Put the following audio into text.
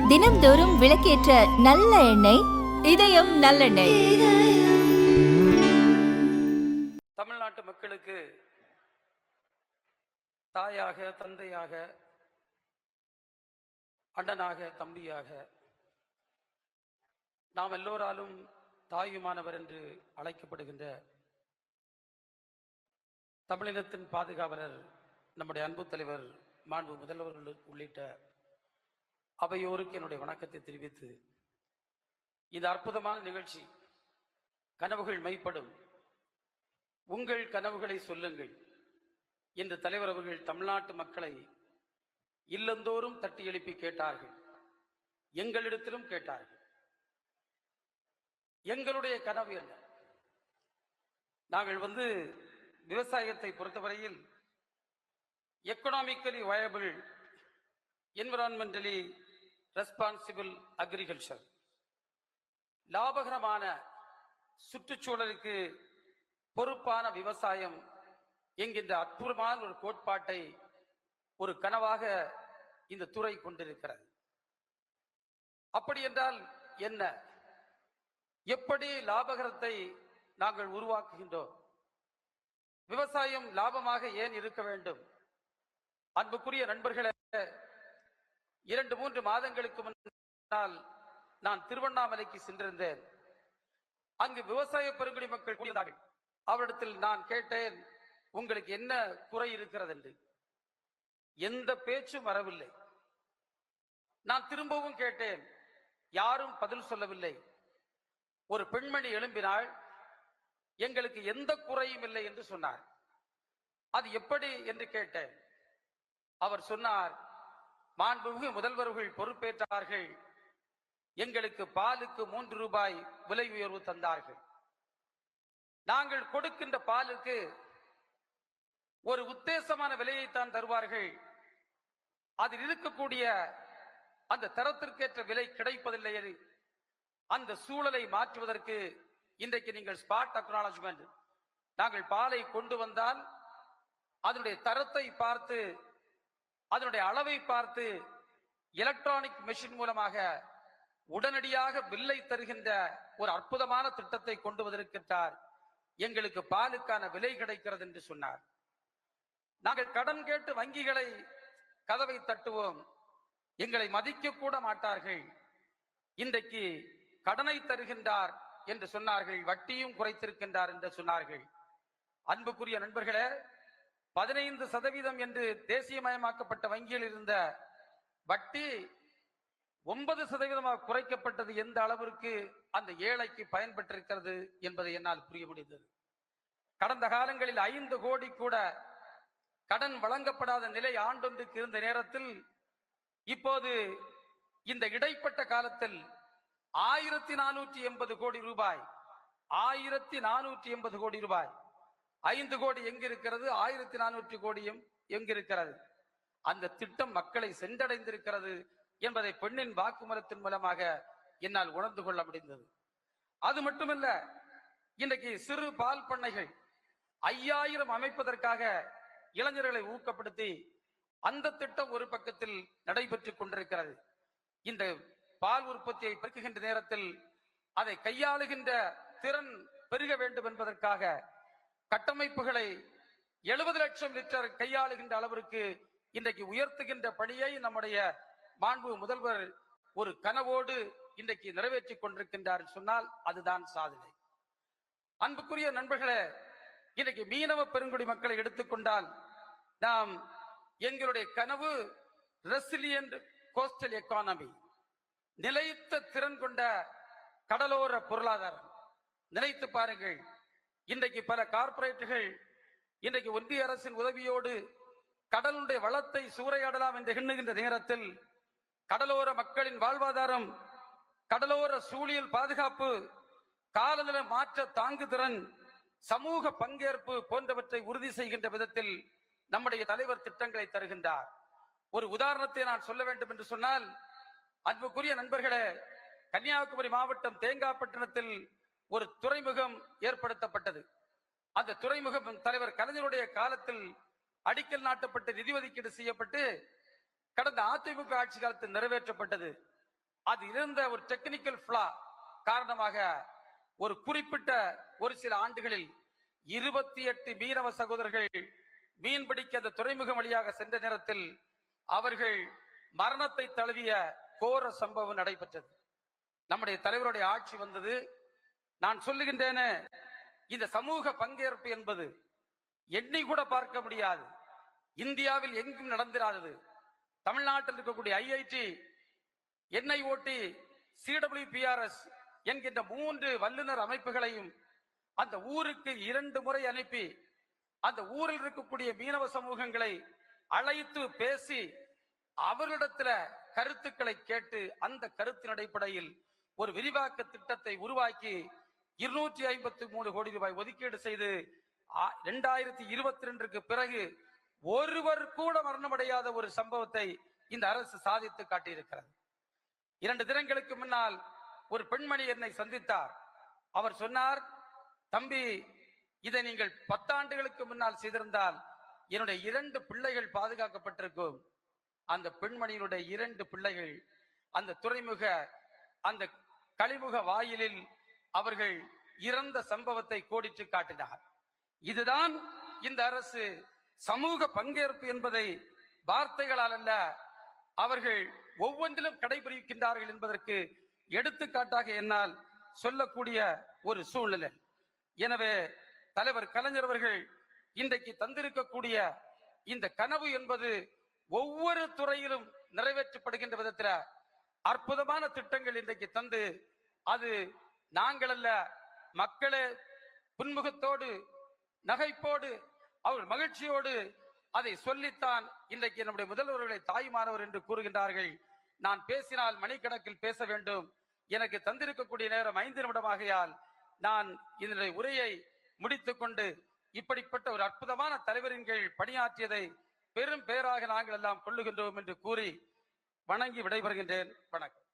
தினம்தோறும் விளக்கேற்ற நல்ல எண்ணெய் இதயம் நல்லெண்ணெய். தமிழ்நாட்டு மக்களுக்கு தாயாக, தந்தையாக, அண்ணனாக, தம்பியாக, நாம் எல்லோராலும் தாயுமானவர் என்று அழைக்கப்படுகின்ற தமிழினத்தின் பாதுகாவலர் நம்முடைய அன்பு தலைவர் மாண்பு முதல்வர்கள் உள்ளிட்ட அவையோருக்கு என்னுடைய வணக்கத்தை தெரிவித்து, இந்த அற்புதமான நிகழ்ச்சி கனவுகள் மெய்ப்படும், உங்கள் கனவுகளை சொல்லுங்கள் என்று தலைவர் அவர்கள் தமிழ்நாட்டு மக்களை இல்லந்தோறும் தட்டி எழுப்பி கேட்டார்கள். எங்களிடத்திலும் கேட்டார்கள். எங்களுடைய கனவு என்ன? நாங்கள் விவசாயத்தை பொறுத்தவரையில் economically viable, environmentally responsible agriculture, லாபகரமான சுற்றுச்சூழலுக்கு பொறுப்பான விவசாயம் என்கின்ற அற்புதமான ஒரு கோட்பாட்டை ஒரு கனவாக இந்த துறை கொண்டிருக்கிறது. அப்படி என்றால் என்ன? எப்படி லாபகரத்தை நாங்கள் உருவாக்குகின்றோம்? விவசாயம் லாபமாக ஏன் இருக்க வேண்டும்? அன்புக்குரிய நண்பர்களே, 2-3 மாதங்களுக்கு முன்னால் நான் திருவண்ணாமலைக்கு சென்றிருந்தேன். அங்கு விவசாய பெருங்குடி மக்கள் கூறினார்கள். அவரிடத்தில் நான் கேட்டேன், உங்களுக்கு என்ன குறை இருக்கிறது என்று. எந்த பேச்சும் வரவில்லை. நான் திரும்பவும் கேட்டேன், யாரும் பதில் சொல்லவில்லை. ஒரு பெண்மணி எழும்பினாள், எங்களுக்கு எந்த குறையும் இல்லை என்று சொன்னார். அது எப்படி என்று கேட்டேன். அவர் சொன்னார், மாண்புமிகு முதல்வர்கள் பொறுப்பேற்றார்கள், எங்களுக்கு பாலுக்கு 3 ரூபாய் விலை உயர்வு தந்தார்கள். நாங்கள் கொடுக்கின்ற பாலுக்கு ஒரு உத்தேசமான விலையைத்தான் தருவார்கள். அதில் இருக்கக்கூடிய அந்த தரத்திற்கேற்ற விலை கிடைப்பதில்லை. அந்த சூழலை மாற்றுவதற்கு இன்றைக்கு நீங்கள் ஸ்பாட் அக்னாலஜ்மெண்ட், நாங்கள் பாலை கொண்டு வந்தால் அதனுடைய தரத்தை பார்த்து, அதனுடைய அளவை பார்த்து, எலக்ட்ரானிக் மெஷின் மூலமாக உடனடியாக பில்லை தருகின்ற ஒரு அற்புதமான திட்டத்தை கொண்டு வந்திருக்கிறார். எங்களுக்கு பாலுக்கான விலை கிடைக்கிறது என்று சொன்னார். நாங்கள் கடன் கேட்டு வங்கிகளை கதவை தட்டுவோம், எங்களை மதிக்க கூட மாட்டார்கள். இன்றைக்கு கடனை தருகின்றார் என்று சொன்னார்கள், வட்டியும் குறைத்திருக்கின்றார் என்று சொன்னார்கள். அன்புக்குரிய நண்பர்களே, 15% என்று தேசியமயமாக்கப்பட்ட வங்கியில் இருந்த வட்டி 9% குறைக்கப்பட்டது. எந்த அளவிற்கு அந்த ஏழைக்கு பயன்பட்டிருக்கிறது என்பதை என்னால் புரிய முடிந்தது. கடந்த காலங்களில் 5 கோடி கூட கடன் வழங்கப்படாத நிலை ஆண்டொன்றுக்கு இருந்த நேரத்தில், இப்போது இந்த இடைப்பட்ட காலத்தில் 1480 கோடி ரூபாய், 1480 கோடி ரூபாய், 5 கோடி எங்கிருக்கிறது, 1400 கோடியும் எங்கிருக்கிறது? அந்த திட்டம் மக்களை சென்றடைந்திருக்கிறது என்பதை பெண்ணின் வாக்குமூலத்தின் மூலமாக என்னால் உணர்ந்து கொள்ள முடிந்தது. அது மட்டுமல்ல, இன்றைக்கு சிறு பால் பண்ணைகள் 5000 அமைப்பதற்காக இளைஞர்களை ஊக்கப்படுத்தி அந்த திட்டம் ஒரு பக்கத்தில் நடைபெற்றுக் கொண்டிருக்கிறது. இந்த பால் உற்பத்தியை பெருக்குகின்ற நேரத்தில் அதை கையாளுகின்ற திறன் பெருக வேண்டும் என்பதற்காக கட்டமைப்புகளை 70 லட்சம் லிட்டர் கையாளுகின்ற அளவிற்கு இன்றைக்கு உயர்த்துகின்ற பணியை நம்முடைய மாண்பு முதல்வர் ஒரு கனவோடு இன்றைக்கு நிறைவேற்றிக் கொண்டிருக்கின்றார் சொன்னால் அதுதான் சாதனை. அன்புக்குரிய நண்பர்களே, இன்றைக்கு மீனவ பெருங்குடி மக்களை எடுத்துக்கொண்டால், நாம் எங்களுடைய கனவு ரெசிலியன்ட் கோஸ்டல் எக்கானமி, நிலைத்த திறன் கொண்ட கடலோர பொருளாதாரம். நினைத்து பாருங்கள், இன்றைக்கு பல கார்ப்பரேட்டுகள் இன்றைக்கு ஒன்றிய அரசின் உதவியோடு கடலுடைய வளத்தை சூறையாடலாம் என்று எண்ணுகின்ற நேரத்தில், கடலோர மக்களின் வாழ்வாதாரம், கடலோர சூழியல் பாதுகாப்பு, காலநில மாற்ற தாங்குதிறன், சமூக பங்கேற்பு போன்றவற்றை உறுதி செய்கின்ற விதத்தில் நம்முடைய தலைவர் திட்டங்களை தருகின்றார். ஒரு உதாரணத்தை நான் சொல்ல வேண்டும் என்று சொன்னால், அன்புக்குரிய நண்பர்களே, கன்னியாகுமரி மாவட்டம் தேங்காய்பட்டினத்தில் ஒரு துறைமுகம் ஏற்படுத்தப்பட்டது. அந்த துறைமுகம் தலைவர் கலைஞருடைய காலத்தில் அடிக்கல் நாட்டப்பட்டு நிதி ஒதுக்கீடு செய்யப்பட்டு கடந்த அதிமுக ஆட்சி காலத்தில் நிறைவேற்றப்பட்டது. அது இருந்த ஒரு டெக்னிக்கல் ஃபிளா காரணமாக ஒரு குறிப்பிட்ட ஒரு சில ஆண்டுகளில் 28 மீனவ சகோதரர்கள் மீன் பிடிக்க அந்த துறைமுகம் வழியாக சென்ற நேரத்தில் அவர்கள் மரணத்தை தழுவிய கோர சம்பவம் நடைபெற்றது. நம்முடைய தலைவருடைய ஆட்சி வந்தது. நான் சொல்லுகின்றேனே, இந்த சமூக பங்கேற்பு என்பது எண்ணி கூட பார்க்க முடியாது, இந்தியாவில் எங்கும் நடந்திராதது. தமிழ்நாட்டில் இருக்கக்கூடிய ஐஐடி, என்ஐஓடி, CWPRS என்கின்ற 3 வல்லுநர் அமைப்புகளையும் அந்த ஊருக்கு 2 முறை அனுப்பி அந்த ஊரில் இருக்கக்கூடிய மீனவ சமூகங்களை அழைத்து பேசி அவர்களிடத்துல கருத்துக்களை கேட்டு அந்த கருத்தின் அடிப்படையில் ஒரு விரிவாக்க திட்டத்தை உருவாக்கி 253 கோடி ரூபாய் ஒதுக்கீடு செய்து 2022க்கு பிறகு ஒருவர் கூட மரணமடையாத ஒரு சம்பவத்தை இந்த அரசு சாதித்து காட்டியிருக்கிறது. 2 தினங்களுக்கு முன்னால் ஒரு பெண்மணி என்னை சந்தித்தார். அவர் சொன்னார், தம்பி, இதை நீங்கள் 10 ஆண்டுகளுக்கு முன்னால் செய்திருந்தால் என்னுடைய 2 பிள்ளைகள் பாதுகாக்கப்பட்டிருக்கும். அந்த பெண்மணியினுடைய 2 பிள்ளைகள் அந்த துறைமுக அந்த கழிமுக வாயிலில் அவர்கள் இறந்த சம்பவத்தை கோடிட்டு காட்டினார். இதுதான் இந்த அரசு சமூக பங்கேற்பு என்பதை வார்த்தைகளால் அல்ல, அவர்கள் ஒவ்வொன்றிலும் கடைபிடிக்கின்றார்கள் என்பதற்கு எடுத்துக்காட்டாக என்னால் சொல்லக்கூடிய ஒரு சூழ்நிலை. எனவே தலைவர் கலைஞர் அவர்கள் இன்றைக்கு தந்திருக்கக்கூடிய இந்த கனவு என்பது ஒவ்வொரு துறையிலும் நிறைவேற்றப்படுகின்ற விதத்தில் அற்புதமான திட்டங்கள் இன்றைக்கு தந்து, அது நாங்கள் அல்ல, மக்களே புன்முகத்தோடு நகைப்போடு அவர்கள் மகிழ்ச்சியோடு அதை சொல்லித்தான் இன்றைக்கு நம்முடைய முதல்வர்களை தாய்மானவர் என்று கூறுகின்றார்கள். நான் பேசினால் மணிக்கணக்கில் பேச வேண்டும். எனக்கு தந்திருக்கக்கூடிய நேரம் 5 நிமிடமாகையால் நான் இதனுடைய உரையை முடித்துக் கொண்டு, இப்படிப்பட்ட ஒரு அற்புதமான தலைவரின் கீழ் பணியாற்றியதை பெரும் பேராக நாங்கள் எல்லாம் கொள்ளுகின்றோம் என்று கூறி வணங்கி விடைபெறுகின்றேன். வணக்கம்.